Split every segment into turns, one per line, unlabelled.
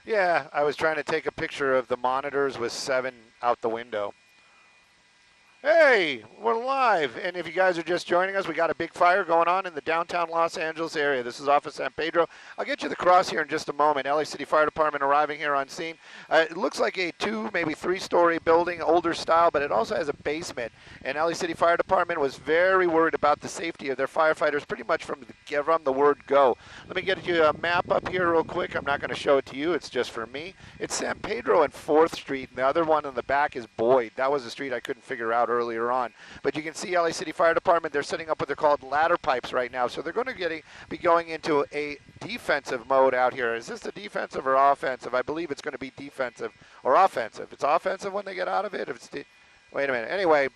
Yeah, I was trying to take a picture of the monitors with 7 out the window. Hey, we're live, and if you guys are just joining us, we got a big fire going on in the downtown Los Angeles area. This is off of San Pedro. I'll get you the cross here in just a moment. LA City Fire Department arriving here on scene. It looks like a 2, maybe 3-story building, older style, but it also has a basement. And LA City Fire Department was very worried about the safety of their firefighters pretty much from the word go. Let me get you a map up here real quick. I'm not going to show it to you. It's just for me. It's San Pedro and 4th Street, and the other one in the back is Boyd. That was the street I couldn't figure out earlier on. But you can see LA City Fire Department, they're setting up what they're called ladder pipes right now. So they're going to be going into a defensive mode out here. Is this a defensive or offensive? I believe it's going to be defensive or offensive. It's offensive when they get out of it. If it's wait a minute. Anyway,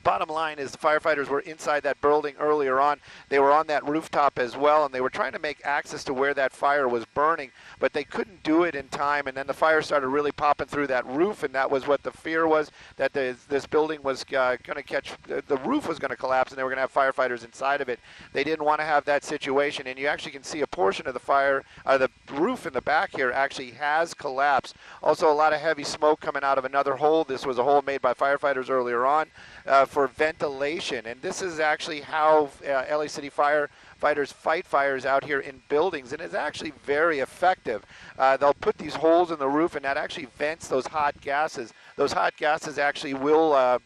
bottom line is the firefighters were inside that building earlier on. They were on that rooftop as well, and they were trying to make access to where that fire was burning, but they couldn't do it in time, and then the fire started really popping through that roof, and that was what the fear was, that this building was going to catch, the roof was going to collapse, and they were going to have firefighters inside of it. They didn't want to have that situation, and you actually can see a portion of the fire, the roof in the back here actually has collapsed. Also, a lot of heavy smoke coming out of another hole. This was a hole made by firefighters earlier on. For ventilation, and this is actually how LA City firefighters fight fires out here in buildings, and it's actually very effective. They'll put these holes in the roof, and that actually vents those hot gases. Those hot gases actually will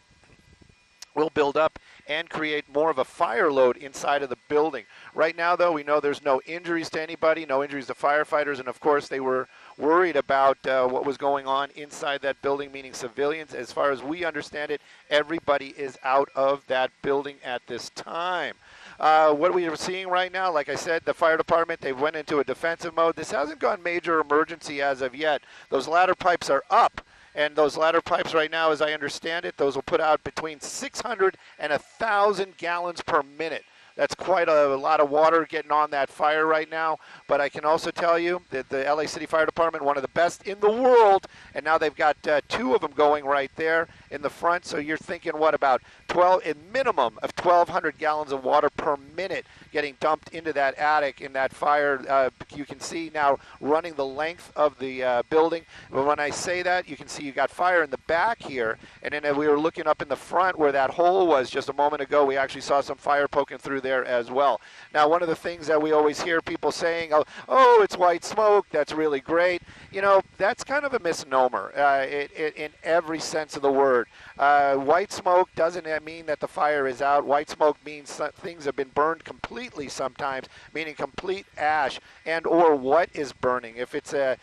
build up and create more of a fire load inside of the building. Right now, though, we know there's no injuries to anybody, no injuries to firefighters, and of course they were worried about what was going on inside that building, meaning civilians. As far as we understand it, everybody is out of that building at this time. What we are seeing right now, like I said, the fire department, they went into a defensive mode. This hasn't gone major emergency as of yet. Those ladder pipes are up. And those ladder pipes right now, as I understand it, those will put out between 600 and 1,000 gallons per minute. That's quite a lot of water getting on that fire right now. But I can also tell you that the LA City Fire Department, one of the best in the world, and now they've got 2 of them going right there in the front. So you're thinking, what, about a minimum of 1,200 gallons of water per minute getting dumped into that attic in that fire. You can see now running the length of the building. But when I say that, you can see you got fire in the back here. And then we were looking up in the front where that hole was just a moment ago. We actually saw some fire poking through there as well. Now, one of the things that we always hear people saying, oh, it's white smoke, that's really great. You know, that's kind of a misnomer in every sense of the word. White smoke doesn't mean that the fire is out. White smoke means things have been burned completely sometimes, meaning complete ash and or what is burning. If it's a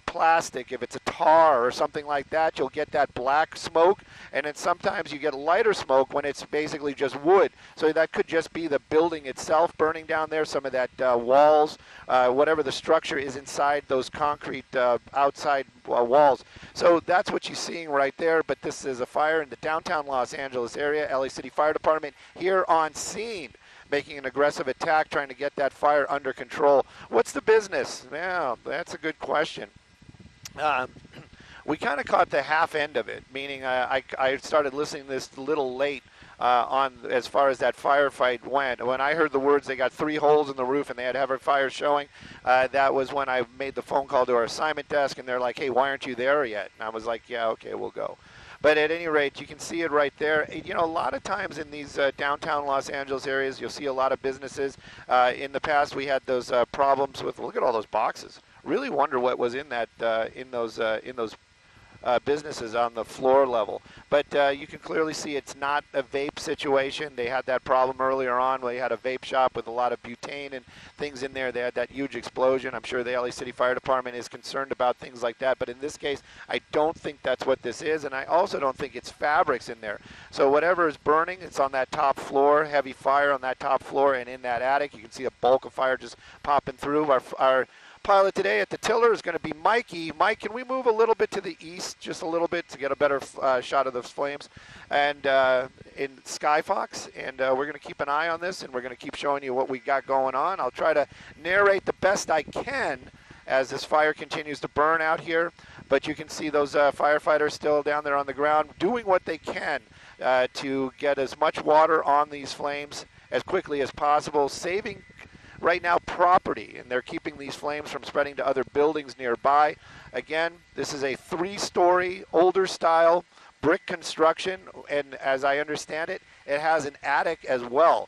plastic, if it's a tar or something like that, you'll get that black smoke, and then sometimes you get lighter smoke when it's basically just wood. So that could just be the building itself burning down there, some of that walls, whatever the structure is inside those concrete outside walls. So that's what you're seeing right there, but this is a fire in the downtown Los Angeles area. LA City Fire Department here on scene, making an aggressive attack, trying to get that fire under control. What's the business? Yeah, that's a good question. We kind of caught the half end of it, meaning I started listening to this a little late on as far as that firefight went. When I heard the words, they got 3 holes in the roof and they had heavy fire showing, that was when I made the phone call to our assignment desk, and they're like, hey, why aren't you there yet? And I was like, yeah, okay, we'll go. But at any rate, you can see it right there. You know, a lot of times in these downtown Los Angeles areas, you'll see a lot of businesses. In the past, we had those problems with, look at all those boxes. Really wonder what was in that in those businesses on the floor level. But you can clearly see it's not a vape situation. They had that problem earlier on where they had a vape shop with a lot of butane and things in there. They had that huge explosion. I'm sure the LA City Fire Department is concerned about things like that. But in this case, I don't think that's what this is. And I also don't think it's fabrics in there. So whatever is burning, it's on that top floor, heavy fire on that top floor and in that attic. You can see a bulk of fire just popping through. Our pilot today at the tiller is going to be Mikey. Mike, can we move a little bit to the east, just a little bit, to get a better shot of those flames? And in Skyfox, and we're going to keep an eye on this, and we're going to keep showing you what we got going on. I'll try to narrate the best I can as this fire continues to burn out here, but you can see those firefighters still down there on the ground doing what they can to get as much water on these flames as quickly as possible, saving right now property, and they're keeping these flames from spreading to other buildings nearby. Again, this is a 3-story, older style brick construction, and as I understand it, it has an attic as well.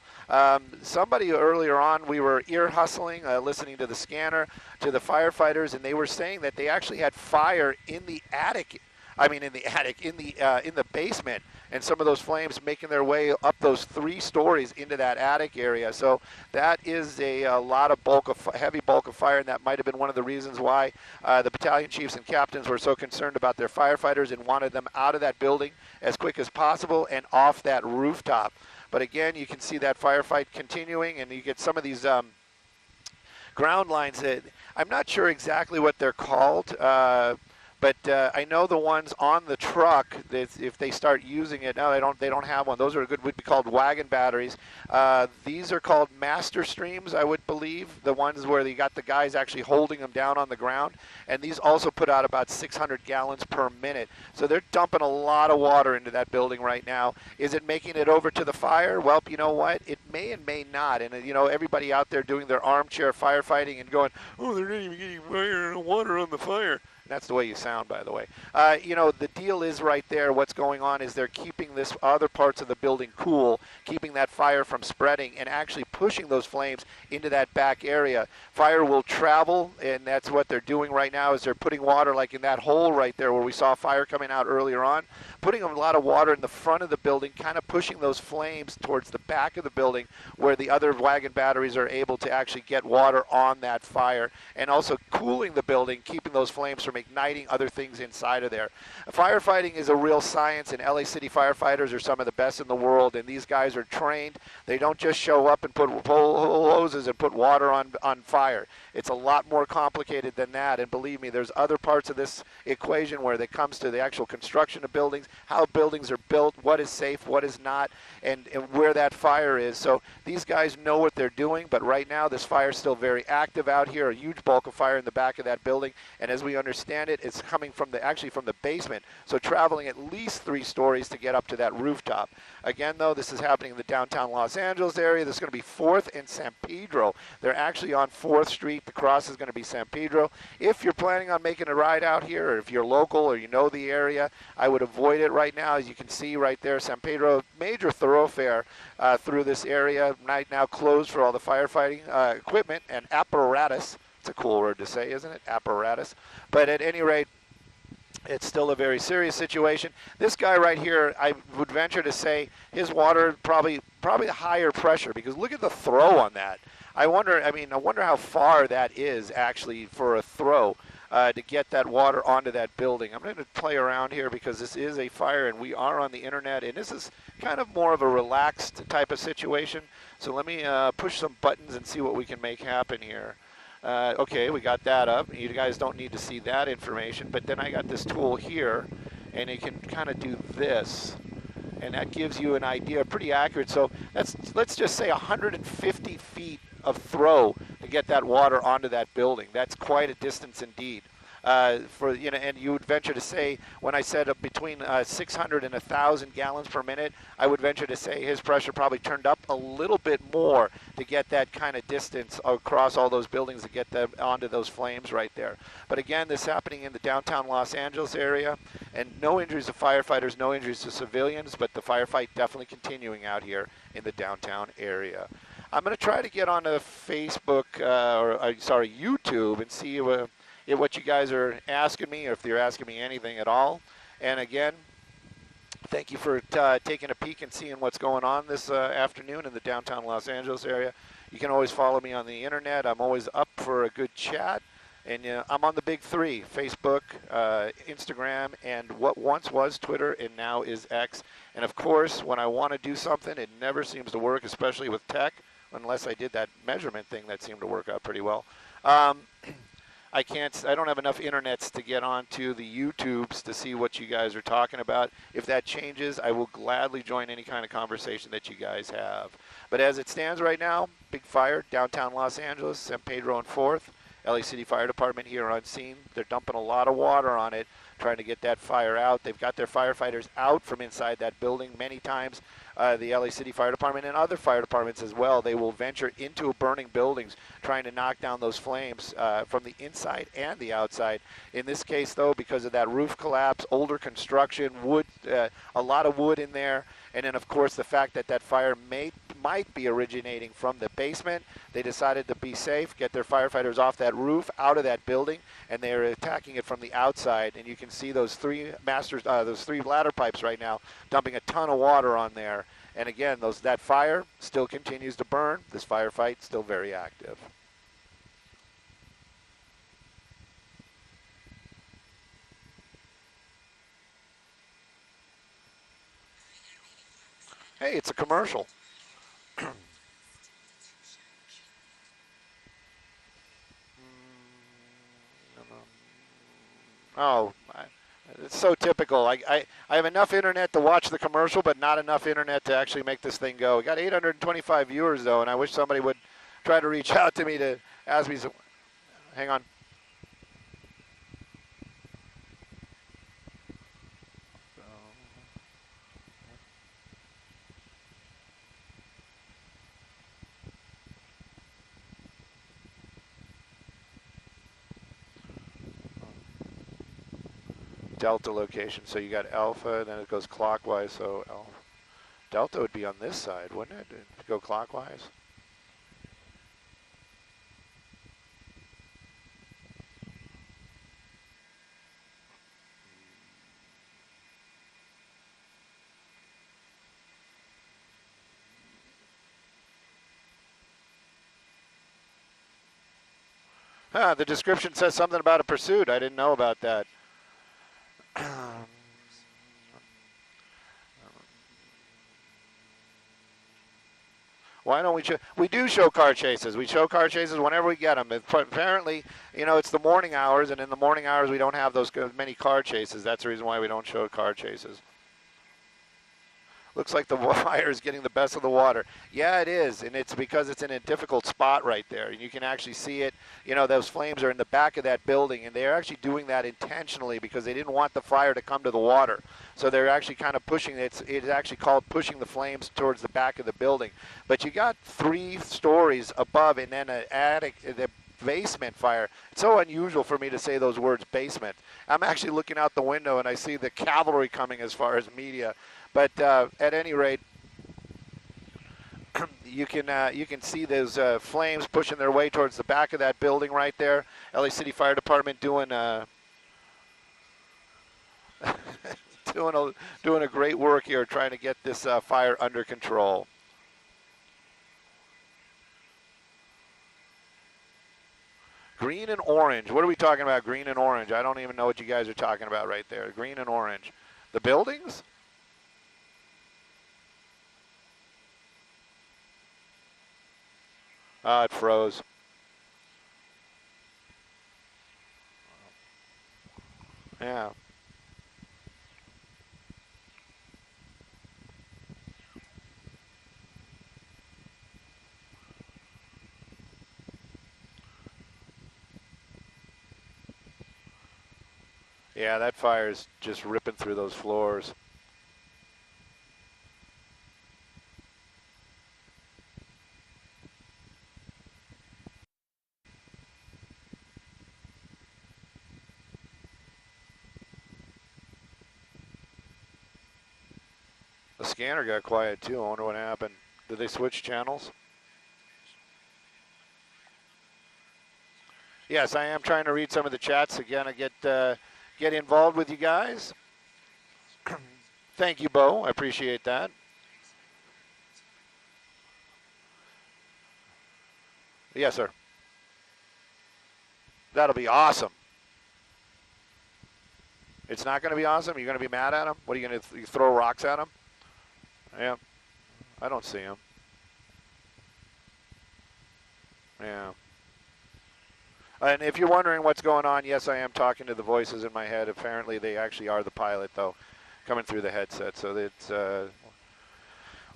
Somebody earlier on, we were ear hustling, listening to the scanner, to the firefighters, and they were saying that they actually had fire in the attic. In the basement, and some of those flames making their way up those 3 stories into that attic area. So that is a lot of heavy bulk of fire, and that might have been one of the reasons why the battalion chiefs and captains were so concerned about their firefighters and wanted them out of that building as quick as possible and off that rooftop. But again, you can see that firefight continuing, and you get some of these ground lines that I'm not sure exactly what they're called. But I know the ones on the truck, if they start using it, no, they don't have one. Those are good, would be called wagon batteries. These are called master streams, I would believe, the ones where you got the guys actually holding them down on the ground. And these also put out about 600 gallons per minute. So they're dumping a lot of water into that building right now. Is it making it over to the fire? Well, you know what? It may and may not. And, everybody out there doing their armchair firefighting and going, oh, they're not even getting fire and water on the fire. That's the way you sound, by the way. The deal is right there. What's going on is they're keeping this other parts of the building cool, keeping that fire from spreading, and actually pushing those flames into that back area. Fire will travel, and that's what they're doing right now is they're putting water like in that hole right there where we saw fire coming out earlier on, putting a lot of water in the front of the building, kind of pushing those flames towards the back of the building where the other wagon batteries are able to actually get water on that fire, and also cooling the building, keeping those flames from igniting other things inside of there. Firefighting is a real science, and LA City firefighters are some of the best in the world, and these guys are trained. They don't just show up and put hoses and put water on fire. It's a lot more complicated than that, and believe me, there's other parts of this equation where it comes to the actual construction of buildings, how buildings are built, what is safe, what is not, and where that fire is. So these guys know what they're doing, but right now this fire is still very active out here, a huge bulk of fire in the back of that building, and as we understand it, it's coming from the basement, so traveling at least 3 stories to get up to that rooftop. Again, though, this is happening in the downtown Los Angeles area. This is going to be 4th and San Pedro. They're actually on 4th Street. The cross is going to be San Pedro. If you're planning on making a ride out here, or if you're local or you know the area, I would avoid it right now. As you can see right there, San Pedro, major thoroughfare through this area, right now closed for all the firefighting equipment and apparatus. It's a cool word to say, isn't it? Apparatus. But at any rate, it's still a very serious situation. This guy right here, I would venture to say his water probably higher pressure, because look at the throw on that. I wonder how far that is actually for a throw to get that water onto that building. I'm going to play around here because this is a fire and we are on the internet, and this is kind of more of a relaxed type of situation. So let me push some buttons and see what we can make happen here. Okay, we got that up. You guys don't need to see that information, but then I got this tool here, and it can kind of do this, and that gives you an idea, pretty accurate. So let's just say 150 feet of throw to get that water onto that building. That's quite a distance indeed. And you would venture to say, when I said between 600 and 1,000 gallons per minute, I would venture to say his pressure probably turned up a little bit more to get that kind of distance across all those buildings to get them onto those flames right there. But again, this is happening in the downtown Los Angeles area, and no injuries to firefighters, no injuries to civilians, but the firefight definitely continuing out here in the downtown area. I'm going to try to get onto Facebook, YouTube, and see what you guys are asking me, or if you're asking me anything at all. And again, thank you for taking a peek and seeing what's going on this afternoon in the downtown Los Angeles area. You can always follow me on the internet. I'm always up for a good chat. And I'm on the big 3, Facebook, Instagram, and what once was Twitter and now is X. And of course, when I want to do something, it never seems to work, especially with tech, unless I did that measurement thing that seemed to work out pretty well. I don't have enough internets to get onto the YouTubes to see what you guys are talking about. If that changes, I will gladly join any kind of conversation that you guys have. But as it stands right now, big fire, downtown Los Angeles, San Pedro and 4th. LA City Fire Department here on scene. They're dumping a lot of water on it trying to get that fire out. They've got their firefighters out from inside that building many times. The LA City Fire Department and other fire departments as well, they will venture into burning buildings trying to knock down those flames from the inside and the outside. In this case, though, because of that roof collapse, older construction, wood, a lot of wood in there, and then, of course, the fact that that fire might be originating from the basement, they decided to be safe, get their firefighters off that roof, out of that building, and they're attacking it from the outside. And you can see those three ladder pipes right now dumping a ton of water on there. And again, that fire still continues to burn. This firefight still very active. Hey, it's a commercial. Oh, it's so typical. I have enough internet to watch the commercial, but not enough internet to actually make this thing go. We got 825 viewers, though, and I wish somebody would try to reach out to me to ask me some. Hang on. Delta location, so you got alpha, and then it goes clockwise, so delta would be on this side, wouldn't it? It'd go clockwise. The description says something about a pursuit. I didn't know about that. Why don't we do show car chases. We show car chases whenever we get them. Apparently, it's the morning hours, and in the morning hours we don't have those many car chases. That's the reason why we don't show car chases. Looks like the fire is getting the best of the water. Yeah, it is, and it's because it's in a difficult spot right there. And you can actually see it. Those flames are in the back of that building, and they're actually doing that intentionally because they didn't want the fire to come to the water. So they're actually kind of pushing it. It's actually called pushing the flames towards the back of the building. But you got 3 stories above and then an attic, the basement fire. It's so unusual for me to say those words, basement. I'm actually looking out the window, and I see the cavalry coming as far as media. But at any rate, you can see those flames pushing their way towards the back of that building right there. LA City Fire Department doing doing a great work here, trying to get this fire under control. Green and orange. What are we talking about? Green and orange. I don't even know what you guys are talking about right there. Green and orange. The buildings? It froze. Yeah. Yeah, that fire is just ripping through those floors. The scanner got quiet too. I wonder what happened. Did they switch channels? Yes, I am trying to read some of the chats again. I get involved with you guys. Thank you, Bo. I appreciate that. Yes, sir. That'll be awesome. It's not going to be awesome? You're going to be mad at him? What are you going to throw rocks at him? Yeah. I don't see him. Yeah. And if you're wondering what's going on, yes, I am talking to the voices in my head. Apparently, they actually are the pilot, though, coming through the headset. So it's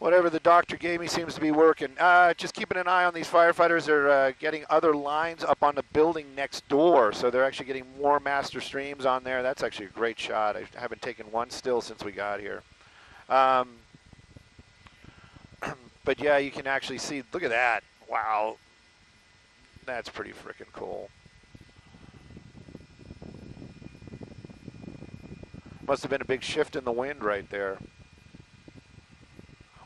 Whatever the doctor gave me seems to be working. Just keeping an eye on these firefighters. They're getting other lines up on the building next door, so they're actually getting more master streams on there. That's actually a great shot. I haven't taken one still since we got here. But yeah, you can actually see, look at that. Wow. That's pretty freaking cool. Must have been a big shift in the wind right there.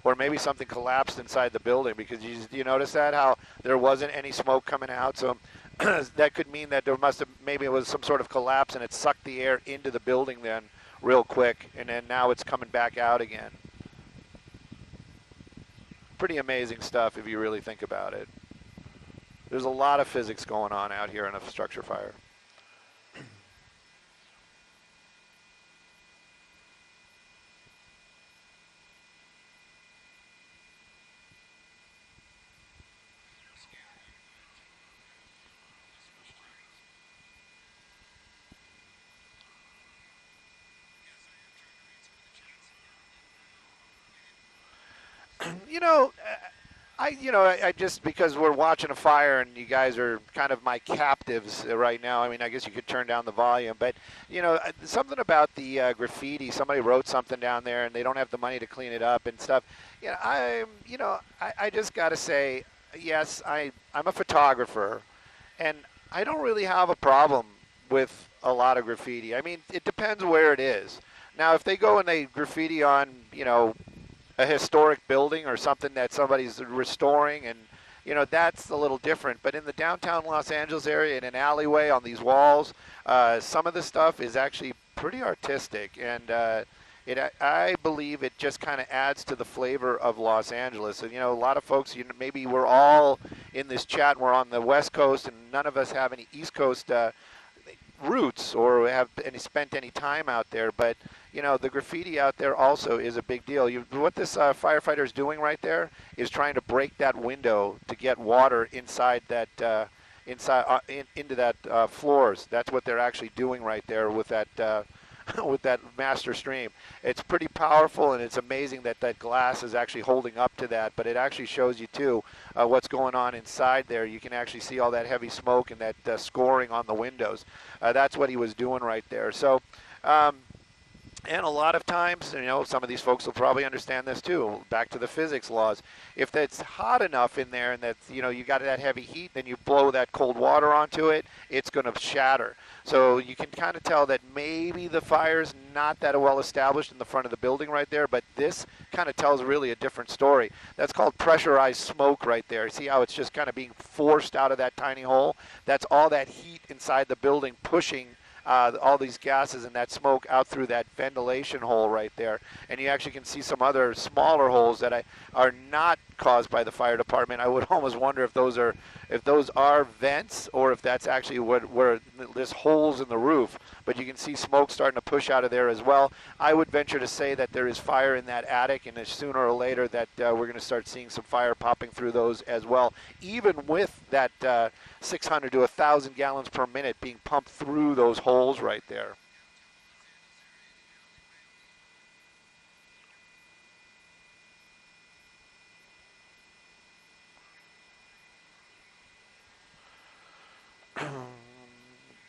Or maybe something collapsed inside the building, because you notice that, how there wasn't any smoke coming out. So that could mean that there must have, maybe it was some sort of collapse and it sucked the air into the building then real quick, and then now it's coming back out again. Pretty amazing stuff if you really think about it. There's a lot of physics going on out here in a structure fire. You know, I just, because we're watching a fire and you guys are kind of my captives right now. I mean, I guess you could turn down the volume, but something about the graffiti. Somebody wrote something down there and they don't have the money to clean it up and stuff. I just got to say, yes, I'm a photographer, and I don't really have a problem with a lot of graffiti. I mean, it depends where it is. Now, if they go and they graffiti on, a historic building or something that somebody's restoring, and that's a little different. But in the downtown Los Angeles area, in an alleyway on these walls, some of the stuff is actually pretty artistic, and I believe it just kind of adds to the flavor of Los Angeles. And a lot of folks, maybe we're all in this chat and we're on the West Coast, and none of us have any East Coast roots or have spent any time out there, but the graffiti out there also is a big deal. What this firefighter is doing right there is trying to break that window to get water inside that into that floors. That's what they're actually doing right there with that with that master stream. It's pretty powerful, and it's amazing that that glass is actually holding up to that, but it actually shows you too what's going on inside there. You can actually see all that heavy smoke and that scoring on the windows. That's what he was doing right there. So and a lot of times, some of these folks will probably understand this too, back to the physics laws. If it's hot enough in there and that, you got that heavy heat, then you blow that cold water onto it, it's going to shatter. So you can kind of tell that maybe the fire's not that well established in the front of the building right there, but this kind of tells really a different story. That's called pressurized smoke right there. See how it's just kind of being forced out of that tiny hole? That's all that heat inside the building pushing all these gases and that smoke out through that ventilation hole right there. And you actually can see some other smaller holes that are not caused by the fire department. I would almost wonder if those are vents, or if that's actually where there's holes in the roof. But you can see smoke starting to push out of there as well. I would venture to say that there is fire in that attic, and sooner or later that we're going to start seeing some fire popping through those as well, even with that 600 to 1,000 gallons per minute being pumped through those holes right there.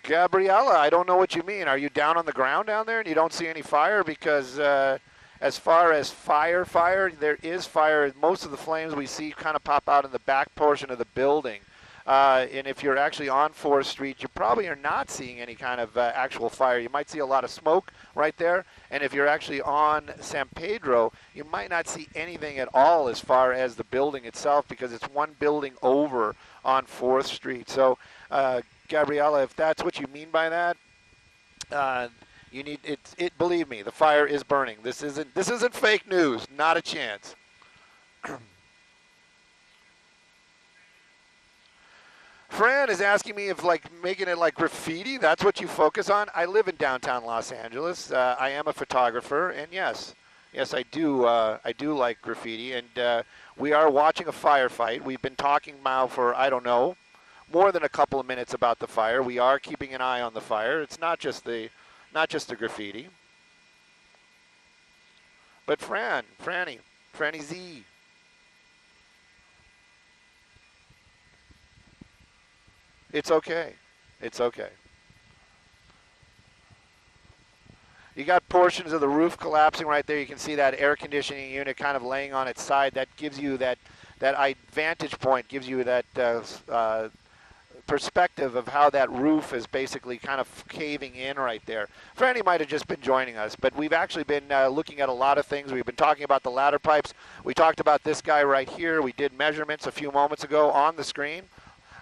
Gabriella, I don't know what you mean. Are you down on the ground down there and you don't see any fire? Because as far as fire, there is fire. Most of the flames we see kind of pop out in the back portion of the building. And if you're actually on 4th Street, you probably are not seeing any kind of actual fire. You might see a lot of smoke right there. And if you're actually on San Pedro, you might not see anything at all as far as the building itself, because it's one building over on 4th Street. So, Gabriella, if that's what you mean by that, you need it. Believe me, the fire is burning. This isn't fake news. Not a chance. Fran is asking me if making it like graffiti, that's what you focus on. I live in downtown Los Angeles. I am a photographer, and yes, I do like graffiti. And we are watching a firefight. We've been talking now for, I don't know, more than a couple of minutes about the fire. We are keeping an eye on the fire. It's not just the graffiti. But Franny, Franny Z. It's okay. It's okay. You got portions of the roof collapsing right there. You can see that air conditioning unit kind of laying on its side. That gives you that vantage point, gives you that perspective of how that roof is basically kind of caving in right there. Franny might have just been joining us, but we've actually been looking at a lot of things. We've been talking about the ladder pipes. We talked about this guy right here. We did measurements a few moments ago on the screen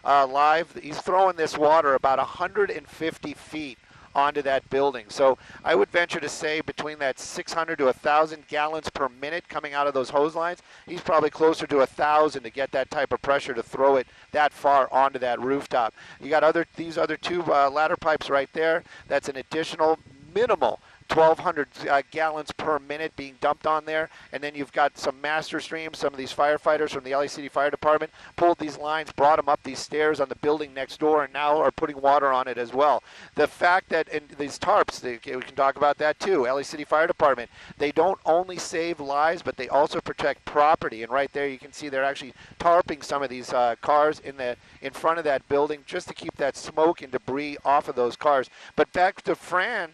live. He's throwing this water about 150 feet onto that building. So I would venture to say between that 600 to 1,000 gallons per minute coming out of those hose lines, he's probably closer to 1,000 to get that type of pressure to throw it that far onto that rooftop. You got these other two ladder pipes right there. That's an additional minimal 1,200 gallons per minute being dumped on there, and then you've got some master streams. Some of these firefighters from the LA City Fire Department pulled these lines, brought them up these stairs on the building next door, and now are putting water on it as well. The fact that in these tarps, we can talk about that too. LA City Fire Department, they don't only save lives, but they also protect property. And right there, you can see they're actually tarping some of these cars in front of that building just to keep that smoke and debris off of those cars. But back to Franny,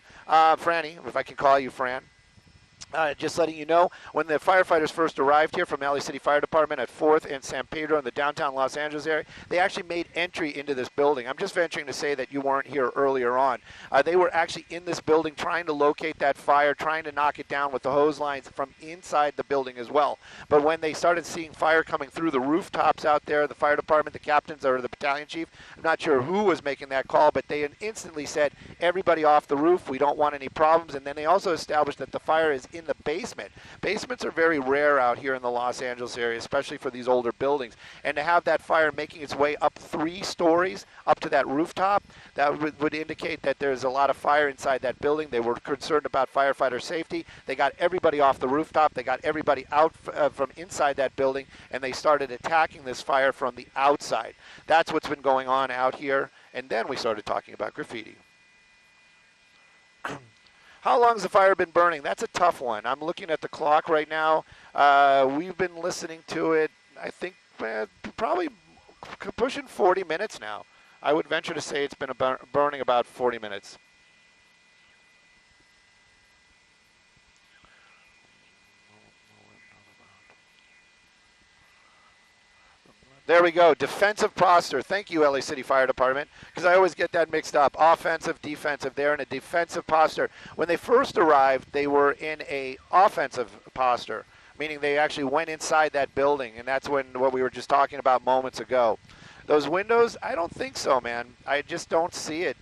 if I can call you Fran. Just letting you know, when the firefighters first arrived here from LA City Fire Department at 4th and San Pedro in the downtown Los Angeles area, they actually made entry into this building. I'm just venturing to say that you weren't here earlier on. They were actually in this building trying to locate that fire, trying to knock it down with the hose lines from inside the building as well. But when they started seeing fire coming through the rooftops out there, the fire department, the captains or the battalion chief, I'm not sure who was making that call, but they instantly said, everybody off the roof, we don't want any problems. And then they also established that the fire is in the basement. Basements are very rare out here in the Los Angeles area, especially for these older buildings. And to have that fire making its way up 3 stories up to that rooftop, that would indicate that there's a lot of fire inside that building. They were concerned about firefighter safety. They got everybody off the rooftop. They got everybody out from inside that building, and they started attacking this fire from the outside. That's what's been going on out here. And then we started talking about graffiti. How long has the fire been burning? That's a tough one. I'm looking at the clock right now. We've been listening to it, I think, probably pushing 40 minutes now. I would venture to say it's been burning about 40 minutes. There we go. Defensive posture. Thank you, LA City Fire Department, because I always get that mixed up. Offensive, defensive. They're in a defensive posture. When they first arrived, they were in a offensive posture, meaning they actually went inside that building, and that's what we were just talking about moments ago. Those windows, I don't think so, man. I just don't see it.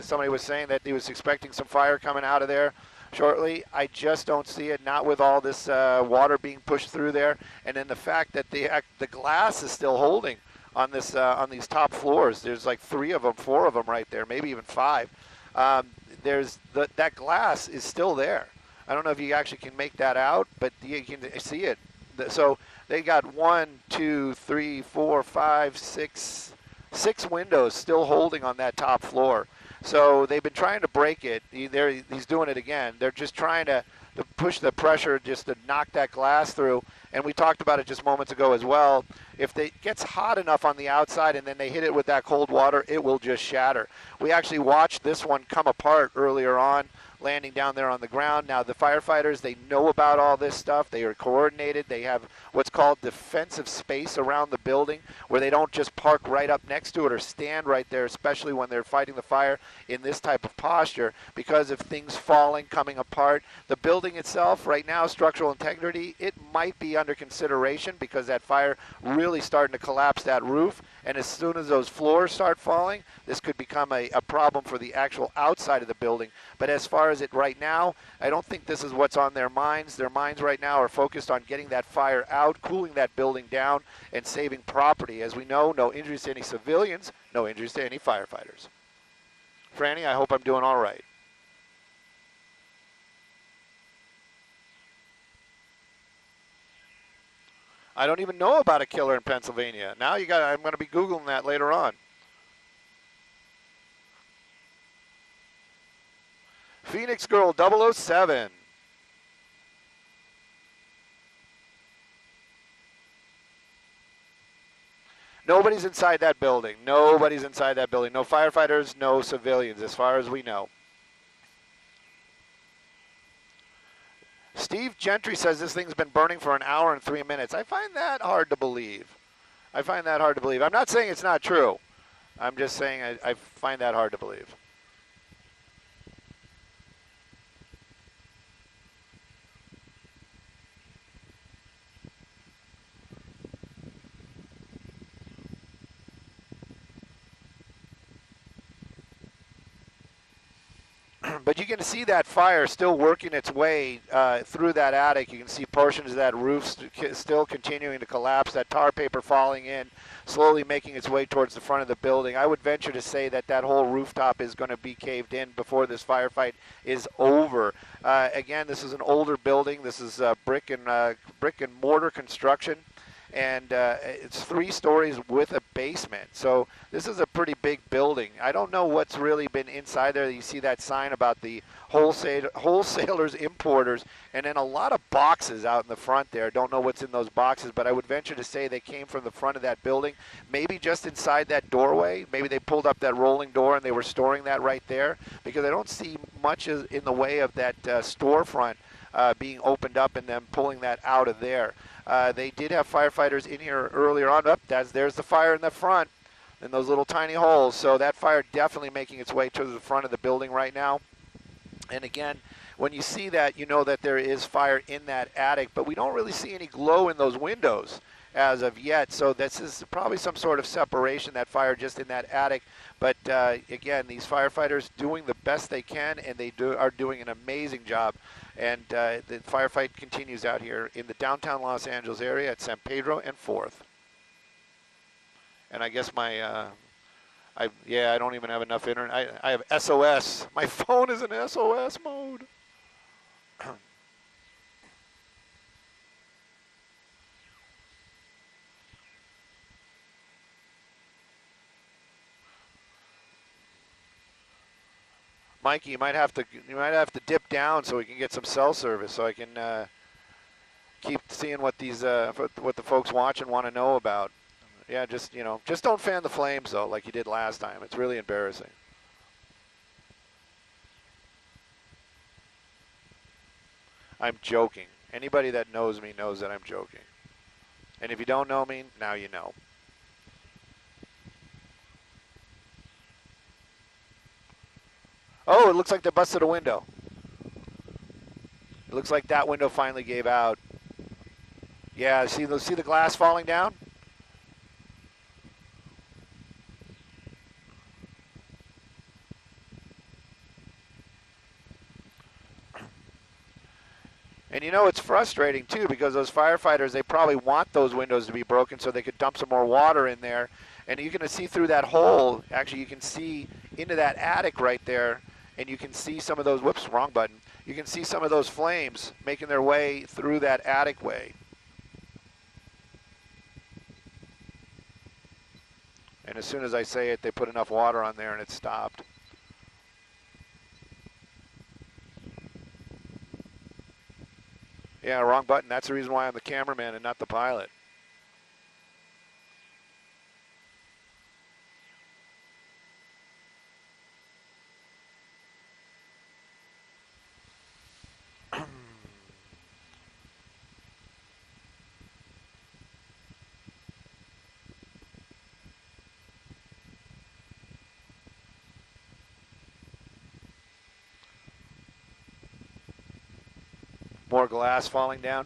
Somebody was saying that he was expecting some fire coming out of there shortly. I just don't see it, not with all this water being pushed through there, and then the fact that the glass is still holding on this on these top floors. There's like 3 of them, 4 of them right there, maybe even 5. That glass is still there. I don't know if you actually can make that out, but you can see it. So they got 1, 2, 3, 4, 5, 6 windows still holding on that top floor. So they've been trying to break it. He's doing it again. They're just trying to push the pressure just to knock that glass through. And we talked about it just moments ago as well. If it gets hot enough on the outside and then they hit it with that cold water, it will just shatter. We actually watched this one come apart earlier on, landing down there on the ground. Now the firefighters, they know about all this stuff. They are coordinated. They have what's called defensive space around the building where they don't just park right up next to it or stand right there, especially when they're fighting the fire in this type of posture because of things falling, coming apart. The building itself right now, structural integrity, it might be under consideration because that fire really starting to collapse that roof. And as soon as those floors start falling, this could become a problem for the actual outside of the building. But as far as it right now, I don't think this is what's on their minds. Their minds right now are focused on getting that fire out, cooling that building down, and saving property. As we know, no injuries to any civilians, no injuries to any firefighters. Franny, I hope I'm doing all right. I don't even know about a killer in Pennsylvania. Now I'm going to be Googling that later on. Phoenix Girl 007. Nobody's inside that building. Nobody's inside that building. No firefighters, no civilians, as far as we know. Steve Gentry says this thing's been burning for an hour and 3 minutes. I find that hard to believe. I'm not saying it's not true. I'm just saying I find that hard to believe. But you can see that fire still working its way through that attic. You can see portions of that roof still continuing to collapse, that tar paper falling in, slowly making its way towards the front of the building. I would venture to say that that whole rooftop is going to be caved in before this firefight is over. Again, this is an older building. This is brick and mortar construction. And it's 3 stories with a basement. So this is a pretty big building. I don't know what's really been inside there. You see that sign about the wholesalers, importers, and then a lot of boxes out in the front there. Don't know what's in those boxes, but I would venture to say they came from the front of that building, maybe just inside that doorway. Maybe they pulled up that rolling door and they were storing that right there, because I don't see much in the way of that storefront being opened up and them pulling that out of there. They did have firefighters in here earlier on. There's the fire in the front in those little tiny holes. So that fire definitely making its way to the front of the building right now. And again, when you see that, you know that there is fire in that attic, but we don't really see any glow in those windows as of yet. So this is probably some sort of separation, that fire just in that attic. But again, these firefighters doing the best they can, and they are doing an amazing job. And the firefight continues out here in the downtown Los Angeles area at San Pedro and 4th. And I guess I don't even have enough internet. I have SOS. My phone is in SOS mode. Mikey, you might have to dip down so we can get some cell service, so I can keep seeing what what the folks watching want to know about. Yeah, just don't fan the flames though, like you did last time. It's really embarrassing. I'm joking. Anybody that knows me knows that I'm joking. And if you don't know me, now you know. Oh, it looks like they busted a window. It looks like that window finally gave out. Yeah, see the glass falling down? And it's frustrating too, because those firefighters, they probably want those windows to be broken so they could dump some more water in there. And you're going to see through that hole, actually you can see into that attic right there, and you can see some of those, whoops, wrong button. You can see some of those flames making their way through that attic way. And as soon as I say it, they put enough water on there and it stopped. Yeah, wrong button. That's the reason why I'm the cameraman and not the pilot. More glass falling down.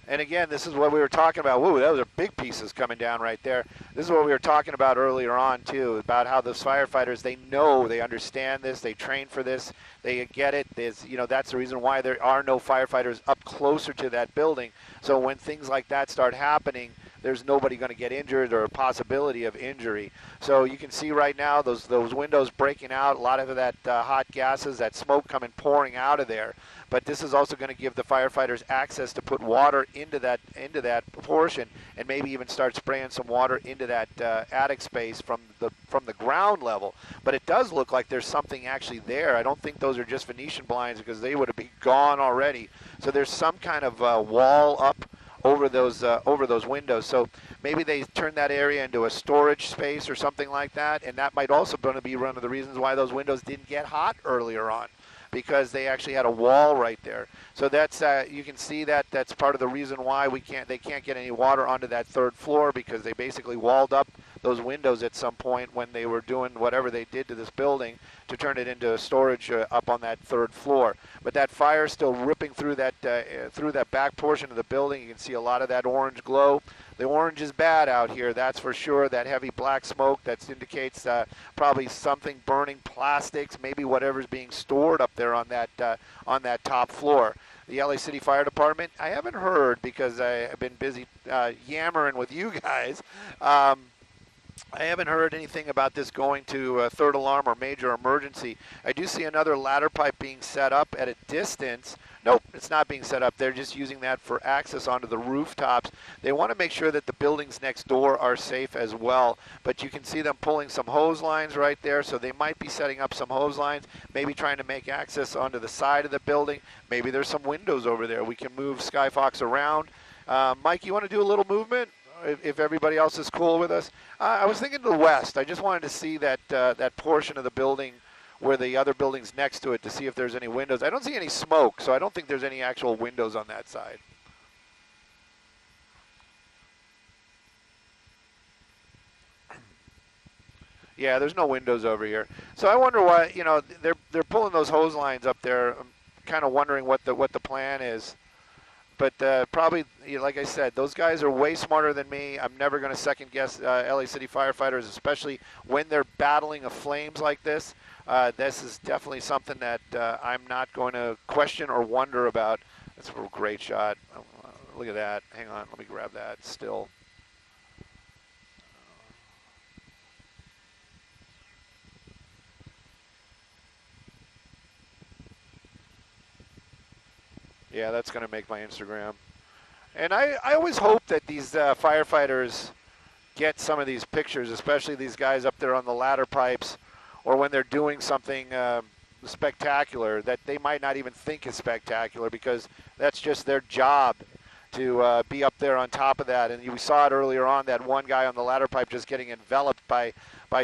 And again, this is what we were talking about. Whoa, those are big pieces coming down right there. This is what we were talking about earlier on, too, about how those firefighters, they know, they understand this, they train for this, they get it. That's the reason why there are no firefighters up closer to that building. So when things like that start happening, there's nobody going to get injured or a possibility of injury. So you can see right now those windows breaking out, a lot of that hot gases, that smoke coming pouring out of there. But this is also going to give the firefighters access to put water into that portion, and maybe even start spraying some water into that attic space from the ground level. But it does look like there's something actually there. I don't think those are just Venetian blinds, because they would have been gone already. So there's some kind of wall up over those windows. So maybe they turn that area into a storage space or something like that, and that might also going to be one of the reasons why those windows didn't get hot earlier on, because they actually had a wall right there. So that's you can see that that's part of the reason why they can't get any water onto that third floor, because they basically walled up those windows at some point when they were doing whatever they did to this building to turn it into storage up on that third floor. But that fire is still ripping through that back portion of the building. You can see a lot of that orange glow. The orange is bad out here, that's for sure. That heavy black smoke, that indicates probably something burning, plastics, maybe whatever's being stored up there on that top floor. The LA City Fire Department, I haven't heard, because I've been busy yammering with you guys. I haven't heard anything about this going to third alarm or major emergency. I do see another ladder pipe being set up at a distance. Nope, it's not being set up. They're just using that for access onto the rooftops. They want to make sure that the buildings next door are safe as well. But you can see them pulling some hose lines right there, so they might be setting up some hose lines, maybe trying to make access onto the side of the building. Maybe there's some windows over there. We can move Skyfox around. Mike, you want to do a little movement? If everybody else is cool with us. I was thinking to the west. I just wanted to see that portion of the building where the other building's next to it, to see if there's any windows. I don't see any smoke, so I don't think there's any actual windows on that side. Yeah, there's no windows over here. So I wonder why, they're pulling those hose lines up there. I'm kind of wondering what the plan is. But probably, like I said, those guys are way smarter than me. I'm never going to second guess LA City firefighters, especially when they're battling a flames like this. This is definitely something that I'm not going to question or wonder about. That's a great shot. Look at that. Hang on, let me grab that still. Yeah, that's going to make my Instagram. And I always hope that these firefighters get some of these pictures, especially these guys up there on the ladder pipes, or when they're doing something spectacular that they might not even think is spectacular, because that's just their job to be up there on top of that. And we saw it earlier on, that one guy on the ladder pipe just getting enveloped by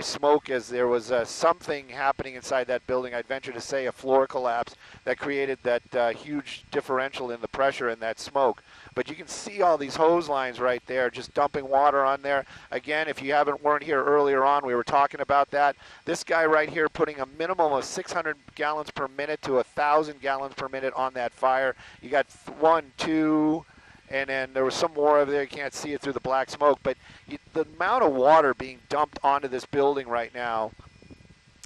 smoke, as there was something happening inside that building. I'd venture to say a floor collapse that created that huge differential in the pressure in that smoke. But you can see all these hose lines right there, just dumping water on there. Again, if you weren't here earlier on, we were talking about that. This guy right here putting a minimum of 600 gallons per minute to 1,000 gallons per minute on that fire. You got 1, 2, and then there was some more over there. You can't see it through the black smoke, but the amount of water being dumped onto this building right now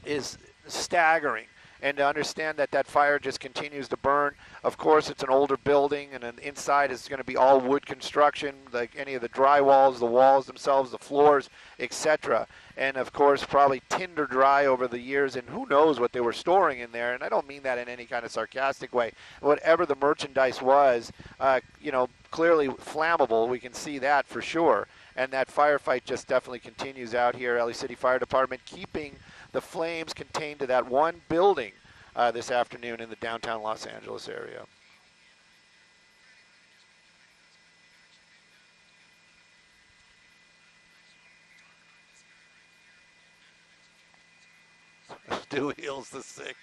is staggering. And to understand that that fire just continues to burn. Of course, it's an older building, and then inside is going to be all wood construction, like any of the drywalls, the walls themselves, the floors, etc. And of course, probably tinder dry over the years, and who knows what they were storing in there. And I don't mean that in any kind of sarcastic way. Whatever the merchandise was, clearly flammable. We can see that for sure. And that firefight just definitely continues out here. LA City Fire Department keeping the flames contained to that one building this afternoon in the downtown Los Angeles area. Stu heals the sick.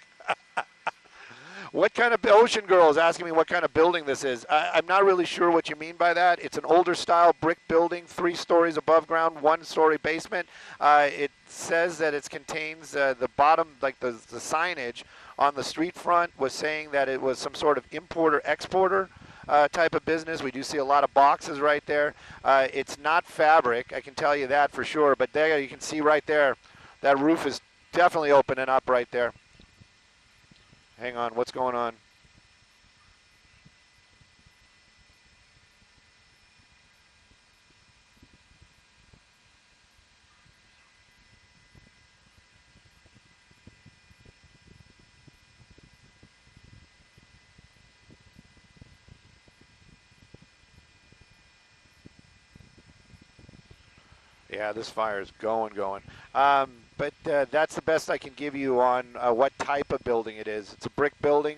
What kind of, Ocean Girl is asking me what kind of building this is. I'm not really sure what you mean by that. It's an older style brick building, 3 stories above ground, 1-story basement. It says that it contains the bottom, like the signage on the street front was saying that it was some sort of importer-exporter type of business. We do see a lot of boxes right there. It's not fabric, I can tell you that for sure, but there you can see right there, that roof is definitely opening up right there. Hang on, what's going on? Yeah, this fire is going. But that's the best I can give you on what type of building it is. It's a brick building.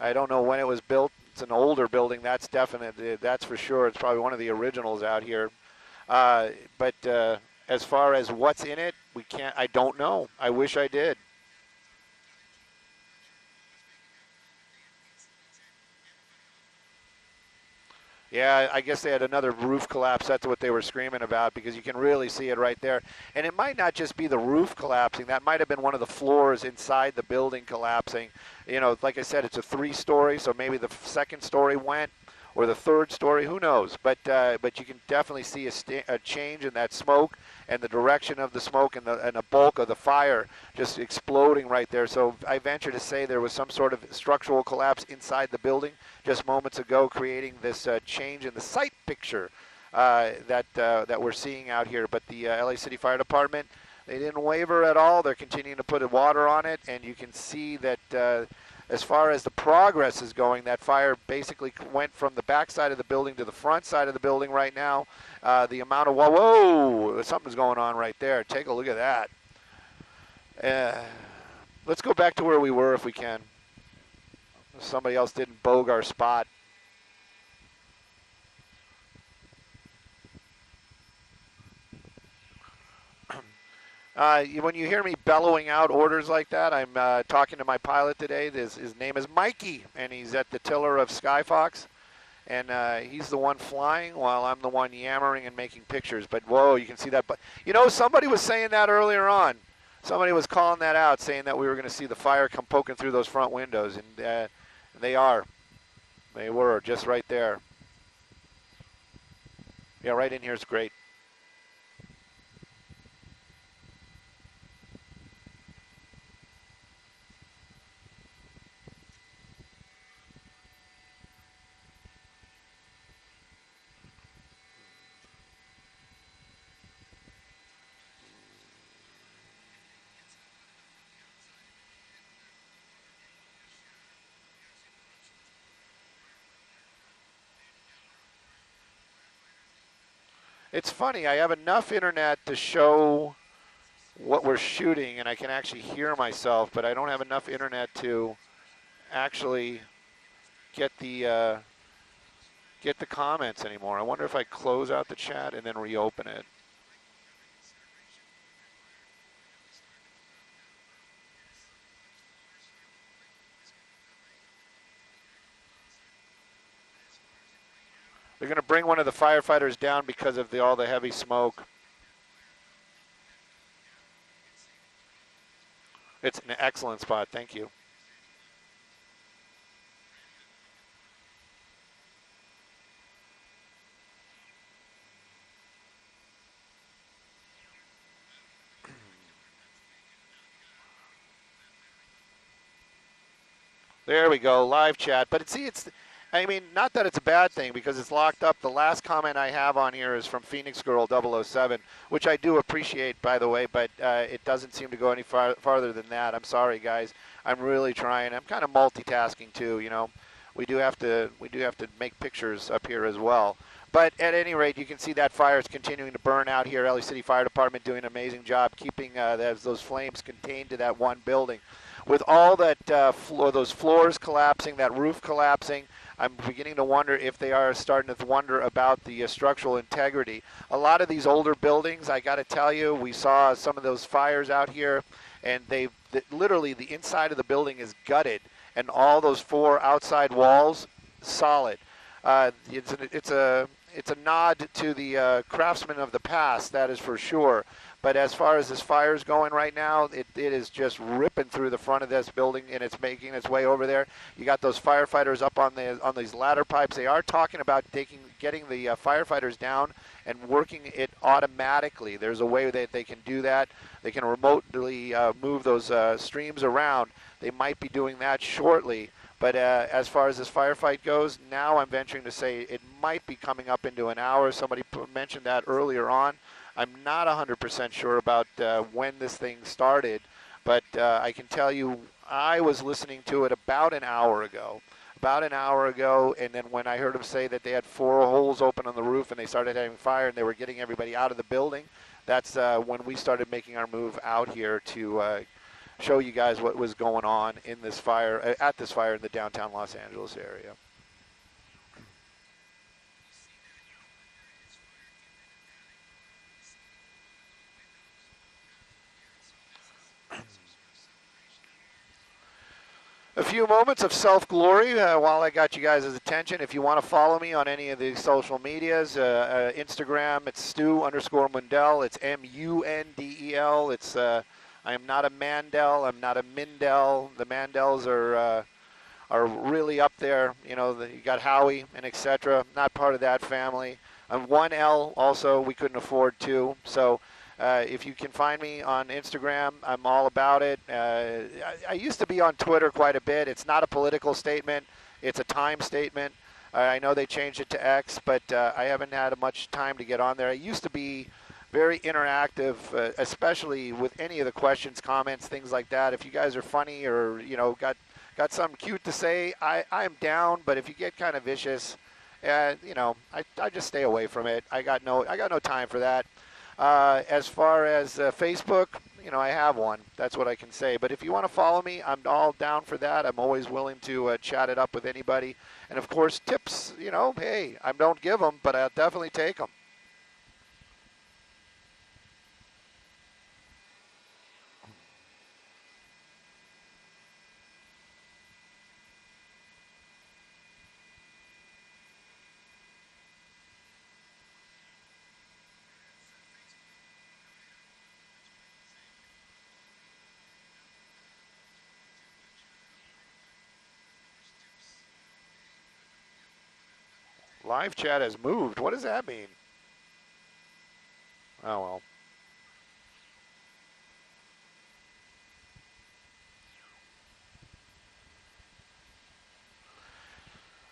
I don't know when it was built. it's an older building, that's definitely, that's for sure. It's probably one of the originals out here. But as far as what's in it, I don't know. I wish I did. Yeah, I guess they had another roof collapse. That's what they were screaming about, because you can really see it right there. And it might not just be the roof collapsing. That might have been one of the floors inside the building collapsing. You know, like I said, it's a 3-story, so maybe the second story went, or the third story, who knows? But you can definitely see a change in that smoke and the direction of the smoke and the bulk of the fire just exploding right there. So I venture to say there was some sort of structural collapse inside the building just moments ago, creating this change in the site picture that we're seeing out here. But the LA City Fire Department, they didn't waver at all. They're continuing to put water on it, and you can see that as far as the progress is going, that fire basically went from the back side of the building to the front side of the building right now. The amount of, whoa, something's going on right there. Take a look at that. Let's go back to where we were if we can. Somebody else didn't bogue our spot. When you hear me bellowing out orders like that, I'm talking to my pilot today. His name is Mikey, and he's at the tiller of Skyfox. And he's the one flying while I'm the one yammering and making pictures. But, whoa, you can see that. But, you know, somebody was saying that earlier on. Somebody was calling that out, saying that we were going to see the fire come poking through those front windows. And they are. They were just right there. Yeah, right in here is great. It's funny, I have enough internet to show what we're shooting, and I can actually hear myself, but I don't have enough internet to actually get the comments anymore. I wonder if I close out the chat and then reopen it. They're going to bring one of the firefighters down because of all the heavy smoke. It's an excellent spot. Thank you. There we go, live chat. But I mean, not that it's a bad thing because it's locked up. The last comment I have on here is from Phoenix Girl 007, which I do appreciate, by the way, but it doesn't seem to go any farther than that. I'm sorry, guys. I'm really trying. I'm kind of multitasking too. You know, we do have to make pictures up here as well. But at any rate, you can see that fire is continuing to burn out here. LA City Fire Department doing an amazing job keeping those flames contained to that one building. With all that those floors collapsing, that roof collapsing, I'm beginning to wonder if they are starting to wonder about the structural integrity. A lot of these older buildings, I got to tell you, we saw some of those fires out here, and literally the inside of the building is gutted, and all those 4 outside walls solid. It's a nod to the craftsmen of the past, that is for sure. But as far as this fire is going right now, it is just ripping through the front of this building, and it's making its way over there. You got those firefighters up on these ladder pipes. They are talking about getting the firefighters down and working it automatically. There's a way that they can do that. They can remotely move those streams around. They might be doing that shortly. But as far as this firefight goes, now I'm venturing to say it might be coming up into an hour. Somebody mentioned that earlier on. I'm not 100% sure about when this thing started, but I can tell you I was listening to it about an hour ago. And then when I heard them say that they had 4 holes open on the roof and they started having fire and they were getting everybody out of the building, that's when we started making our move out here to show you guys what was going on in this fire, at this fire in the downtown Los Angeles area. A few moments of self-glory while I got you guys' attention. If you want to follow me on any of the social medias, Instagram, it's Stu_Mundell. It's Mundel. It's I am not a Mandel. I'm not a Mindel. The Mandels are really up there. You know, you got Howie and etc. Not part of that family. I'm one L. Also, we couldn't afford two. So. If you can find me on Instagram, I'm all about it. I used to be on Twitter quite a bit. It's not a political statement. It's a time statement. I know they changed it to X, but I haven't had much time to get on there. I used to be very interactive, especially with any of the questions, comments, things like that. If you guys are funny or, you know, got something cute to say, I'm down. But if you get kind of vicious, you know, I just stay away from it. I got no time for that. As far as Facebook, you know, I have one. That's what I can say. But if you want to follow me, I'm all down for that. I'm always willing to chat it up with anybody. And, of course, tips, you know, hey, I don't give them, but I'll definitely take them. Live chat has moved. What does that mean? Oh, well.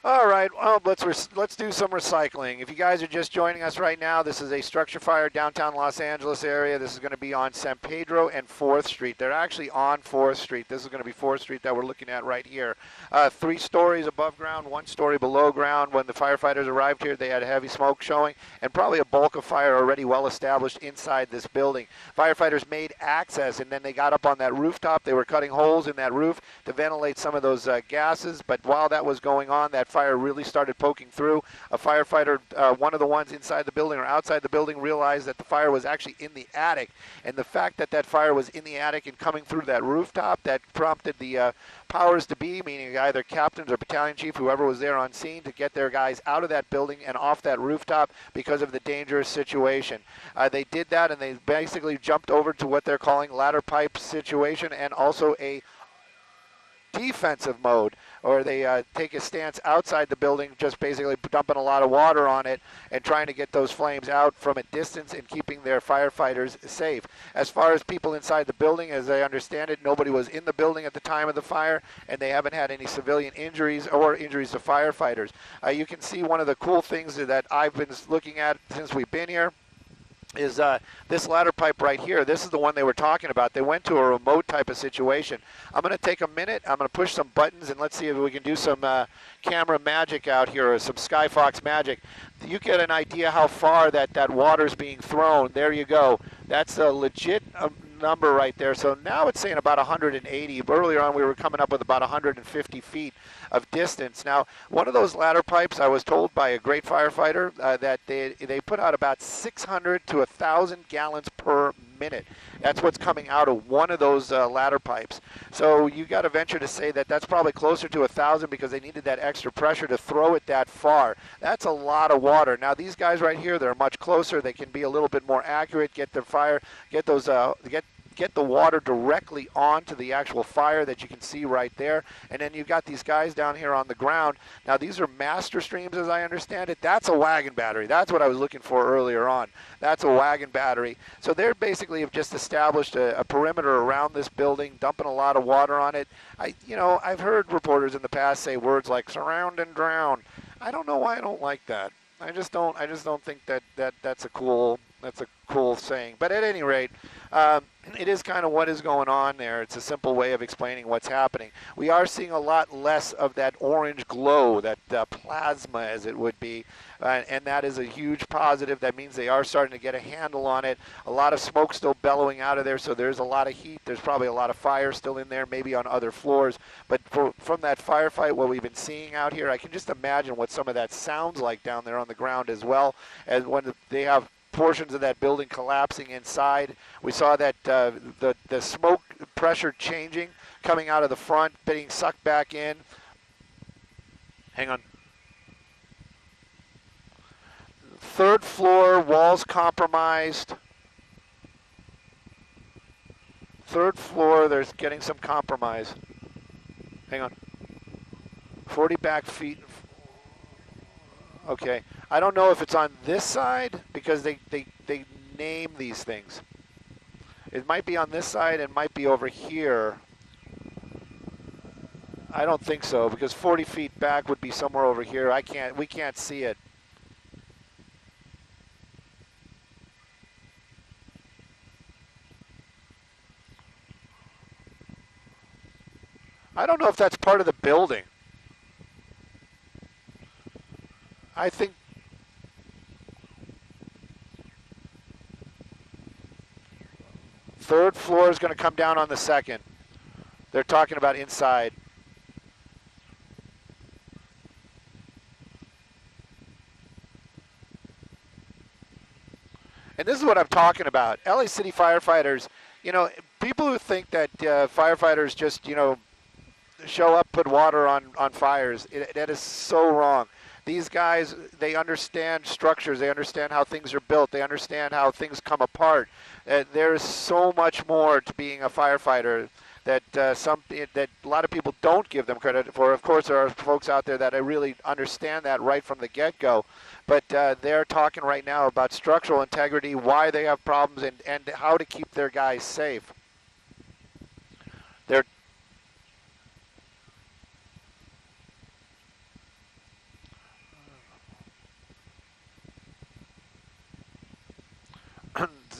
All right, well, let's do some recycling. If you guys are just joining us right now, this is a structure fire downtown Los Angeles area. This is going to be on San Pedro and 4th Street. They're actually on 4th Street. This is going to be 4th Street that we're looking at right here. 3 stories above ground, 1 story below ground. When the firefighters arrived here, they had heavy smoke showing and probably a bulk of fire already well established inside this building. Firefighters made access, and then they got up on that rooftop. They were cutting holes in that roof to ventilate some of those gases, but while that was going on, that fire really started poking through. A firefighter, one of the ones inside the building or outside the building, realized that the fire was actually in the attic, and the fact that that fire was in the attic and coming through that rooftop, that prompted the powers to be, meaning either captains or battalion chief, whoever was there on scene, to get their guys out of that building and off that rooftop because of the dangerous situation. They did that, and they basically jumped over to what they're calling ladder pipe situation, and also a defensive mode, or they take a stance outside the building, just basically dumping a lot of water on it and trying to get those flames out from a distance and keeping their firefighters safe. As far as people inside the building, as I understand it, nobody was in the building at the time of the fire, and they haven't had any civilian injuries or injuries to firefighters. You can see one of the cool things that I've been looking at since we've been here is this ladder pipe right here. This is the one they were talking about. They went to a remote type of situation. I'm going to take a minute. I'm going to push some buttons, and let's see if we can do some camera magic out here, or some Skyfox magic. You get an idea how far that water's being thrown. There you go. That's a legit number right there. So now it's saying about 180. Earlier on, we were coming up with about 150 feet of distance. Now, one of those ladder pipes, I was told by a great firefighter that they put out about 600 to 1,000 gallons per minute. That's what's coming out of one of those ladder pipes. So you got to venture to say that that's probably closer to 1,000 because they needed that extra pressure to throw it that far. That's a lot of water. Now these guys right here, they're much closer. They can be a little bit more accurate, get the fire, get those, get the water directly onto the actual fire that you can see right there. And then you've got these guys down here on the ground. Now these are master streams, as I understand it. That's a wagon battery. That's what I was looking for earlier on. That's a wagon battery. So they're basically have just established a perimeter around this building, dumping a lot of water on it. I've heard reporters in the past say words like surround and drown. I don't know why I don't like that. I just don't think that's a cool saying. But at any rate, it is kind of what is going on there. It's a simple way of explaining what's happening. We are seeing a lot less of that orange glow, that plasma as it would be, and that is a huge positive. That means they are starting to get a handle on it. A lot of smoke still bellowing out of there, so there's a lot of heat. There's probably a lot of fire still in there, maybe on other floors. But from that firefight, what we've been seeing out here, I can just imagine what some of that sounds like down there on the ground as well, as when they have portions of that building collapsing inside. We saw that the smoke pressure changing coming out of the front, being sucked back in. Hang on. Third floor, walls compromised. Third floor, there's getting some compromise. Hang on. 40 back feet. Okay. I don't know if it's on this side because they name these things. It might be on this side and might be over here. I don't think so because 40 feet back would be somewhere over here. We can't see it. I don't know if that's part of the building. I think third floor is going to come down on the second. They're talking about inside. And this is what I'm talking about. LA City firefighters, you know, people who think that firefighters just, you know, show up, put water on fires, that is so wrong. These guys, they understand structures. They understand how things are built. They understand how things come apart. There is so much more to being a firefighter that that a lot of people don't give them credit for. Of course, there are folks out there that really understand that right from the get-go. But they're talking right now about structural integrity, why they have problems, and how to keep their guys safe. They're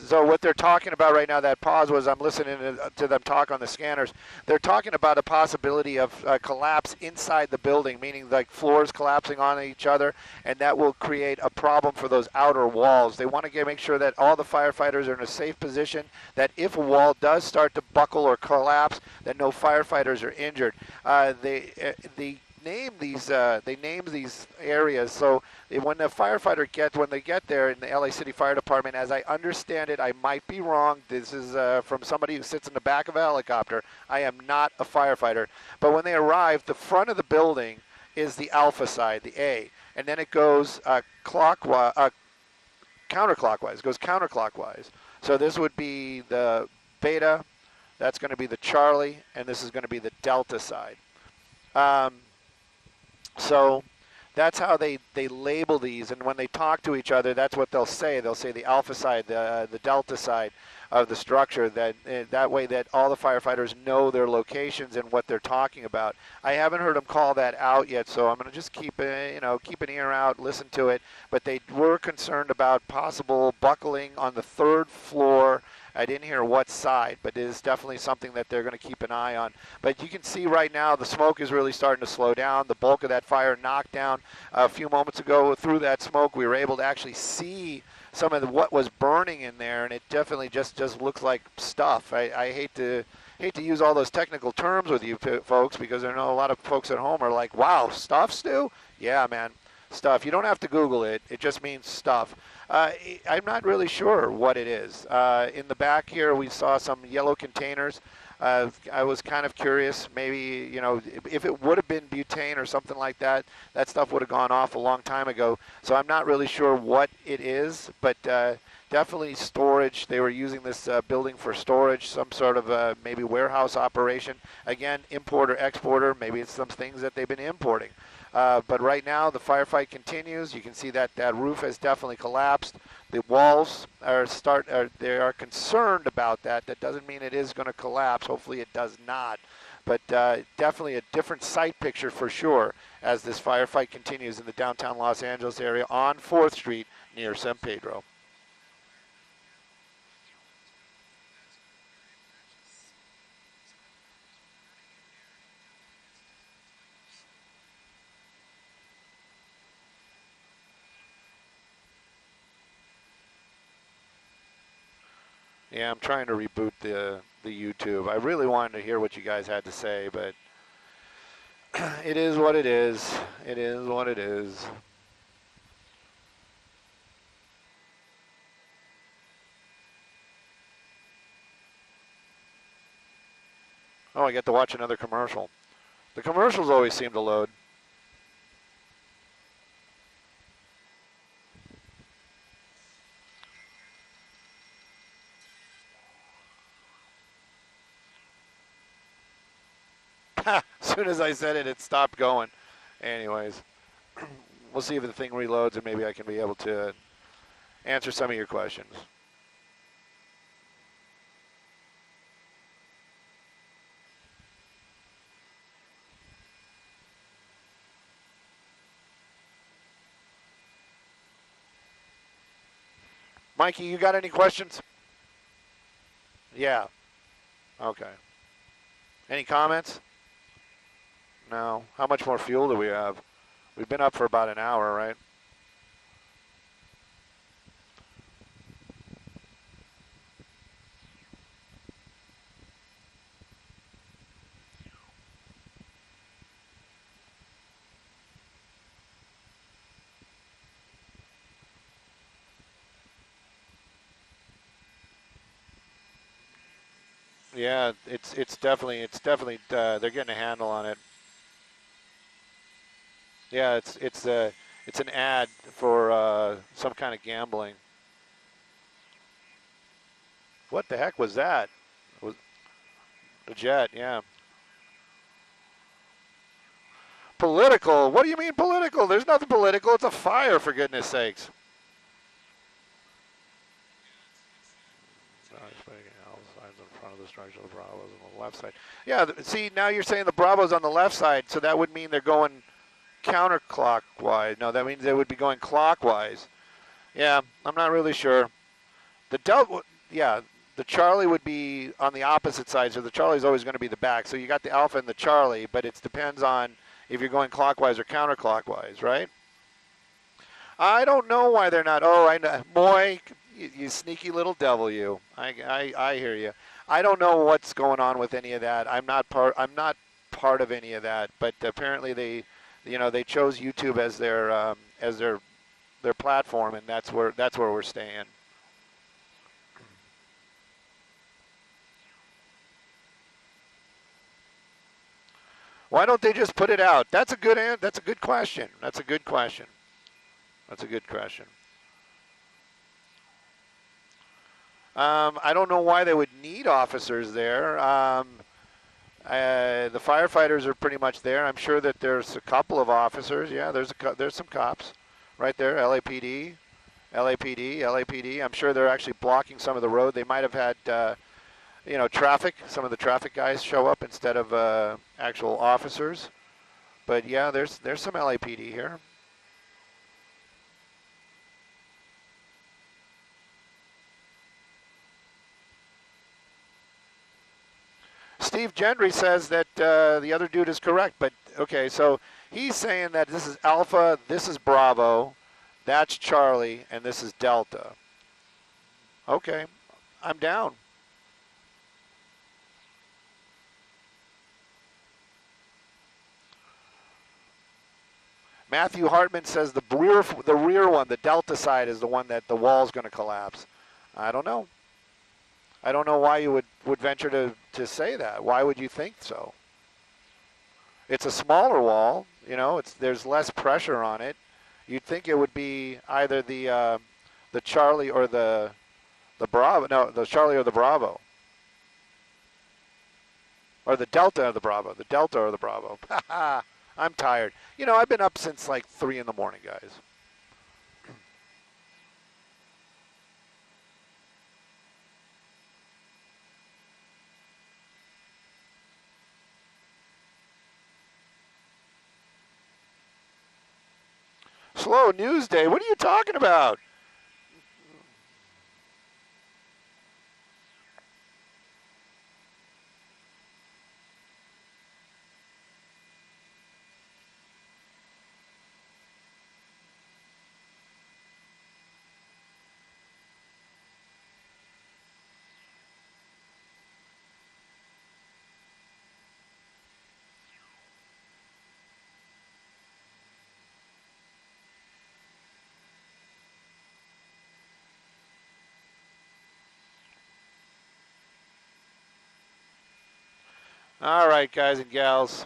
So what they're talking about right now, that pause was I'm listening to them talk on the scanners. They're talking about a possibility of collapse inside the building, meaning like floors collapsing on each other, and that will create a problem for those outer walls. They want to make sure that all the firefighters are in a safe position, that if a wall does start to buckle or collapse, that no firefighters are injured. They name these areas. So when they get there in the LA City Fire Department, as I understand it, I might be wrong. This is from somebody who sits in the back of a helicopter. I am not a firefighter. But when they arrive, the front of the building is the alpha side, the A, and then it goes counterclockwise. It goes counterclockwise. So this would be the beta. That's going to be the Charlie, and this is going to be the Delta side. So that's how they label these, and when they talk to each other, that's what they'll say. They'll say the alpha side, the delta side of the structure. That way that all the firefighters know their locations and what they're talking about. I haven't heard them call that out yet, so I'm going to just keep an ear out, listen to it. But they were concerned about possible buckling on the third floor. I didn't hear what side, but it is definitely something that they're going to keep an eye on. But you can see right now the smoke is really starting to slow down. The bulk of that fire knocked down a few moments ago. Through that smoke, we were able to actually see some of what was burning in there, and it definitely just looks like stuff. I hate to use all those technical terms with you folks, because I know a lot of folks at home are like, wow, stuff, Stu? Yeah, man, stuff. You don't have to Google it. It just means stuff. I'm not really sure what it is. In the back here, we saw some yellow containers. I was kind of curious, maybe, you know, if it would have been butane or something like that, that stuff would have gone off a long time ago. So I'm not really sure what it is, but definitely storage. They were using this building for storage, some sort of maybe warehouse operation. Again, importer, exporter, maybe it's some things that they've been importing. But right now, the firefight continues. You can see that that roof has definitely collapsed. The walls they are concerned about that. That doesn't mean it is going to collapse. Hopefully it does not. But definitely a different site picture for sure as this firefight continues in the downtown Los Angeles area on 4th Street near San Pedro. Yeah, I'm trying to reboot the YouTube. I really wanted to hear what you guys had to say, but it is what it is. It is what it is. Oh, I get to watch another commercial. The commercials always seem to load. As soon as I said it, it stopped going. Anyways, we'll see if the thing reloads and maybe I can be able to answer some of your questions. Mikey, you got any questions? Yeah. Okay. Any comments? No. How much more fuel do we have? We've been up for about an hour, right? Yeah, it's definitely they're getting a handle on it. Yeah, it's an ad for some kind of gambling. What the heck was that? Was a jet? Yeah. Political? What do you mean political? There's nothing political. It's a fire, for goodness sakes. In front of the structure of the Bravos on the left side. Yeah, see, now you're saying the Bravos on the left side, so that would mean they're going counterclockwise. No, that means they would be going clockwise. Yeah, I'm not really sure. The Delta, yeah, the Charlie would be on the opposite side, so the Charlie's always going to be the back. So you got the Alpha and the Charlie, but it depends on if you're going clockwise or counterclockwise, right? I don't know why they're not. Oh, I know. Boy, you sneaky little devil, you. I hear you. I don't know what's going on with any of that. I'm not part of any of that. But apparently they chose YouTube as their platform, and that's where we're staying. Why don't they just put it out? That's a good question. That's a good question. That's a good question. I don't know why they would need officers there. The firefighters are pretty much there. I'm sure that there's a couple of officers. Yeah, there's some cops right there. LAPD. I'm sure they're actually blocking some of the road. They might have had, traffic. Some of the traffic guys show up instead of actual officers. But yeah, there's some LAPD here. Steve Gendry says that the other dude is correct, but okay, so he's saying that this is Alpha, this is Bravo, that's Charlie, and this is Delta. Okay, I'm down. Matthew Hartman says the rear one, the Delta side, is the one that the wall's going to collapse. I don't know. I don't know why you would venture to say that. Why would you think so? It's a smaller wall. There's less pressure on it. You'd think it would be either the Charlie or the Bravo. No, the Charlie or the Bravo. Or the Delta or the Bravo. The Delta or the Bravo. I'm tired. I've been up since like 3 in the morning, guys. Slow news day. What are you talking about? All right, guys and gals.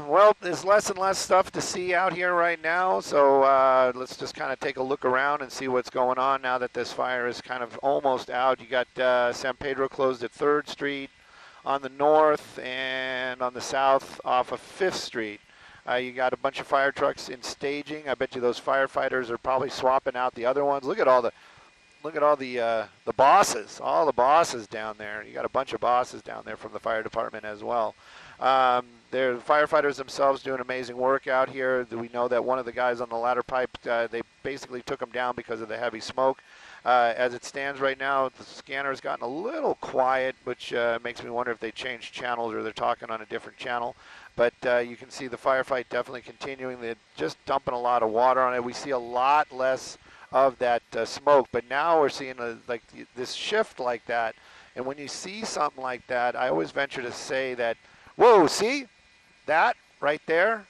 Well, there's less and less stuff to see out here right now, so let's just kind of take a look around and see what's going on now that this fire is kind of almost out. You got San Pedro closed at 3rd Street on the north, and on the south off of 5th Street. You got a bunch of fire trucks in staging. I bet you those firefighters are probably swapping out the other ones. Look at all the bosses, all the bosses down there. You got a bunch of bosses down there from the fire department as well. The firefighters themselves doing amazing work out here. We know that one of the guys on the ladder pipe, they basically took him down because of the heavy smoke. As it stands right now, the scanner's gotten a little quiet, which makes me wonder if they changed channels or they're talking on a different channel. But you can see the firefight definitely continuing. They're just dumping a lot of water on it. We see a lot less of that smoke, but now we're seeing like this shift like that. And when you see something like that, I always venture to say that, whoa, see that right there?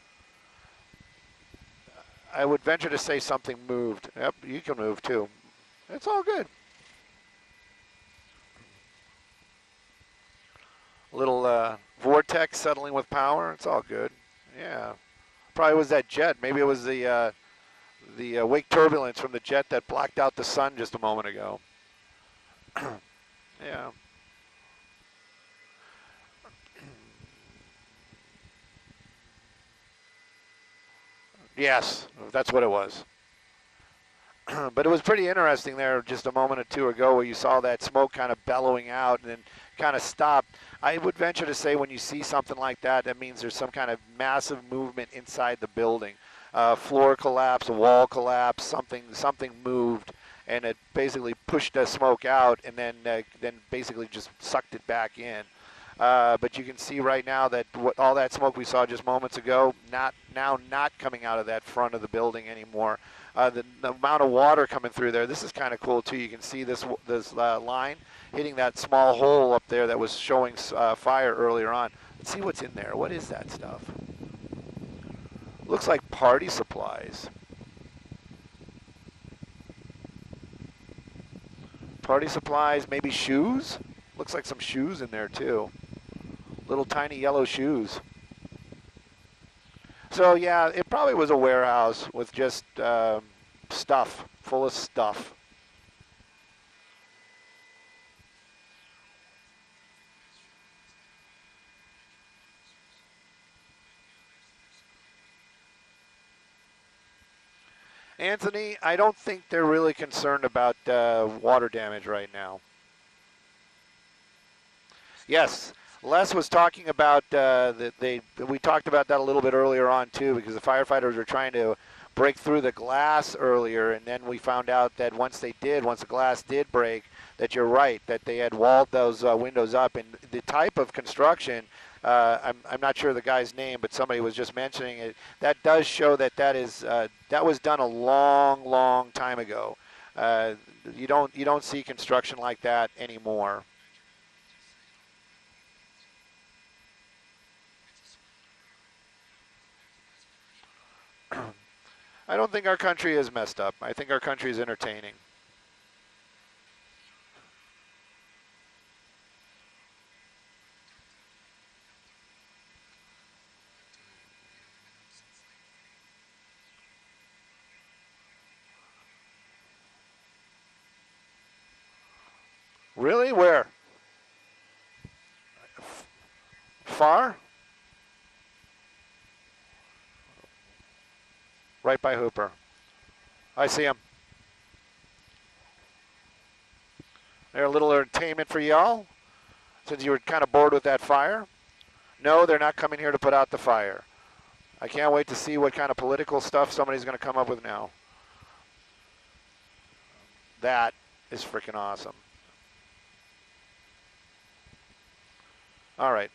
I would venture to say something moved. Yep, you can move too. It's all good. A little vortex settling with power. It's all good. Yeah, probably was that jet. Maybe it was the wake turbulence from the jet that blocked out the sun just a moment ago. Yeah. Yes, that's what it was. But it was pretty interesting there just a moment or two ago where you saw that smoke kind of bellowing out and then kind of stopped. I would venture to say when you see something like that, that means there's some kind of massive movement inside the building. Floor collapse, a wall collapse, something moved, and it basically pushed the smoke out and then basically just sucked it back in. But you can see right now that all that smoke we saw just moments ago, not coming out of that front of the building anymore. The amount of water coming through there, this is kind of cool too. You can see this line hitting that small hole up there that was showing fire earlier on. Let's see what's in there. What is that stuff? Looks like party supplies. Party supplies, maybe shoes? Looks like some shoes in there too. Little tiny yellow shoes. So yeah, it probably was a warehouse with just stuff, full of stuff. Anthony, I don't think they're really concerned about water damage right now. Yes, Les was talking about we talked about that a little bit earlier on too, because the firefighters were trying to break through the glass earlier, and then we found out that once the glass did break, that you're right, that they had walled those windows up, and the type of construction, I'm not sure the guy's name, but somebody was just mentioning it. That does show that that was done a long time ago. You don't see construction like that anymore. I don't think our country is messed up. I think our country is entertaining. Really? Where? Far? Right by Hooper. I see him. They're a little entertainment for y'all, since you were kind of bored with that fire. No, they're not coming here to put out the fire. I can't wait to see what kind of political stuff somebody's going to come up with now. That is freaking awesome. All right.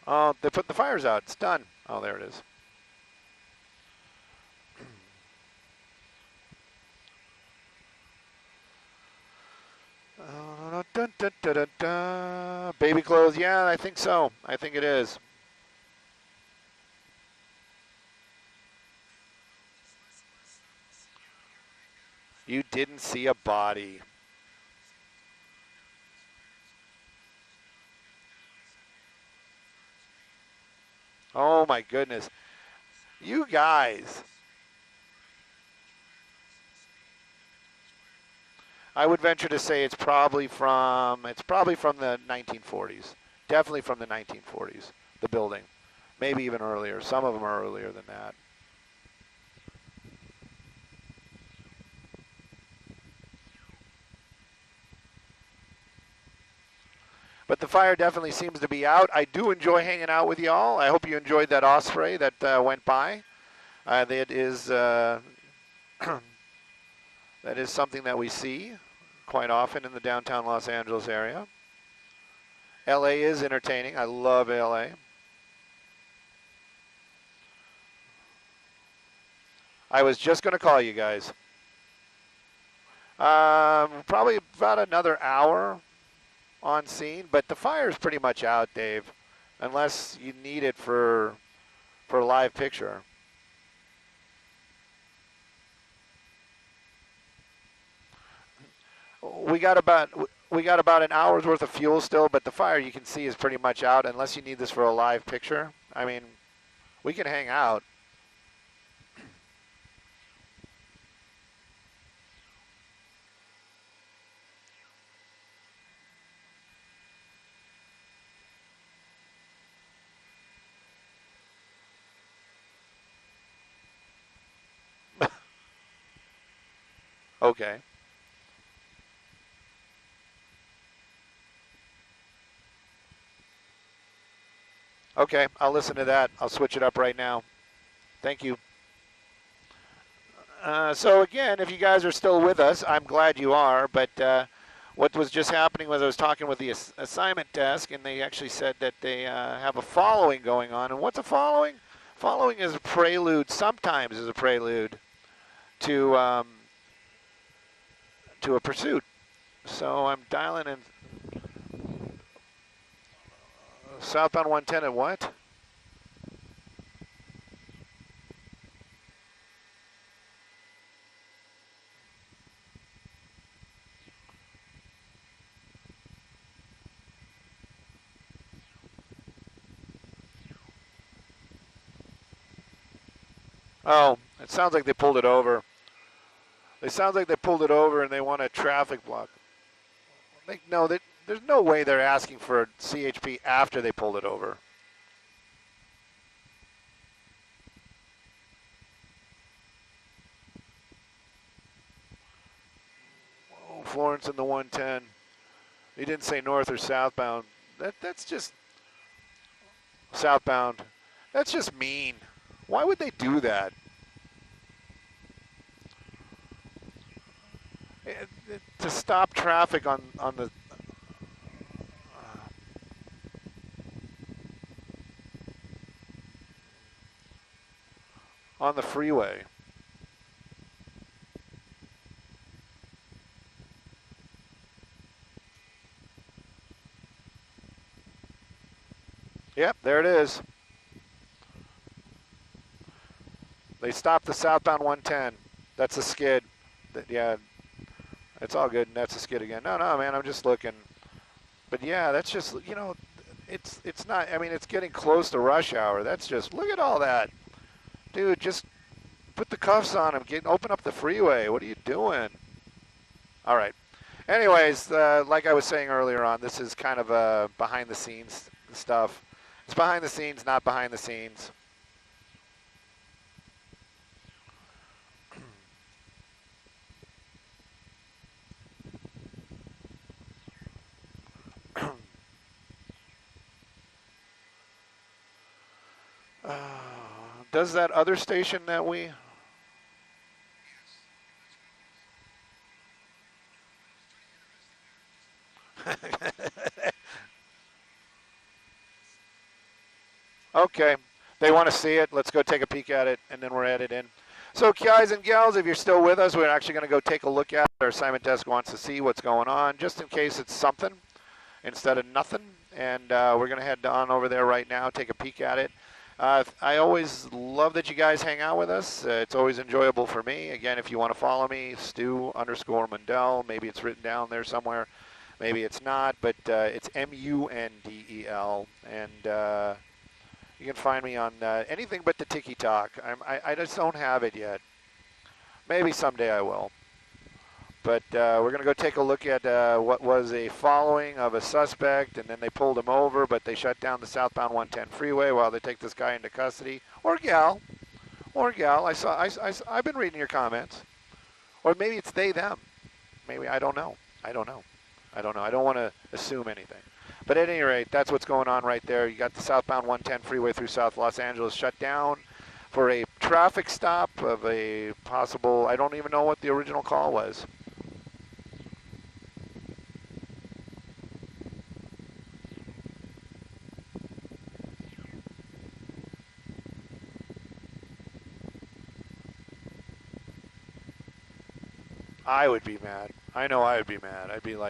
Oh, they put the fires out. It's done. Oh, there it is. Dun, dun, dun, dun, dun. Baby clothes, yeah, I think so. I think it is. You didn't see a body. Oh my goodness. You guys. I would venture to say it's probably from the 1940s. Definitely from the 1940s, the building. Maybe even earlier. Some of them are earlier than that. But the fire definitely seems to be out. I do enjoy hanging out with y'all. I hope you enjoyed that osprey that went by. That is that is something that we see quite often in the downtown Los Angeles area. LA is entertaining. I love LA. I was just going to call you guys. Probably about another hour on scene, but the fire's pretty much out, Dave, unless you need it for a live picture. We got about an hour's worth of fuel still, but the fire you can see is pretty much out unless you need this for a live picture. I mean, we can hang out. Okay. Okay, I'll listen to that. I'll switch it up right now. Thank you. So again, if you guys are still with us, I'm glad you are, but what was just happening was I was talking with the assignment desk, and they actually said that they have a following going on. And what's a following? Following is a prelude, sometimes is a prelude to a pursuit. So I'm dialing in southbound 110 at what? Oh, it sounds like they pulled it over. It sounds like they pulled it over and they want a traffic block. No, there's no way they're asking for a CHP after they pulled it over. Oh, Florence in the 110. He didn't say north or southbound. That's just southbound. That's just mean. Why would they do that? To stop traffic on the freeway. Yep, there it is. They stopped the southbound 110. That's a skid. Yeah, it's all good, and that's a skid again. No, man, I'm just looking. But yeah, that's just, you know, it's not, I mean, it's getting close to rush hour. That's just, look at all that. Dude, just put the cuffs on him. Open up the freeway. What are you doing? All right. Anyways, like I was saying earlier on, this is kind of behind the scenes stuff. It's behind the scenes, not behind the scenes. Does that other station that we... Okay, they want to see it. Let's go take a peek at it, and then we're added in. So guys and gals, if you're still with us, we're actually going to go take a look at it. Our assignment desk wants to see what's going on, just in case it's something instead of nothing. And we're going to head on over there right now, take a peek at it. I always love that you guys hang out with us. It's always enjoyable for me. Again, if you want to follow me, Stu_Mundell. Maybe it's written down there somewhere. Maybe it's not, but it's Mundel. And you can find me on anything but the Tiki Talk. I just don't have it yet. Maybe someday I will. But we're going to go take a look at what was a following of a suspect, and then they pulled him over, but they shut down the southbound 110 freeway while they take this guy into custody. Or gal. I've been reading your comments. Or maybe it's they, them. Maybe, I don't know. I don't want to assume anything. But at any rate, that's what's going on right there. You got the southbound 110 freeway through South Los Angeles shut down for a traffic stop of a possible, I don't even know what the original call was. I would be mad. I know I would be mad. I'd be like,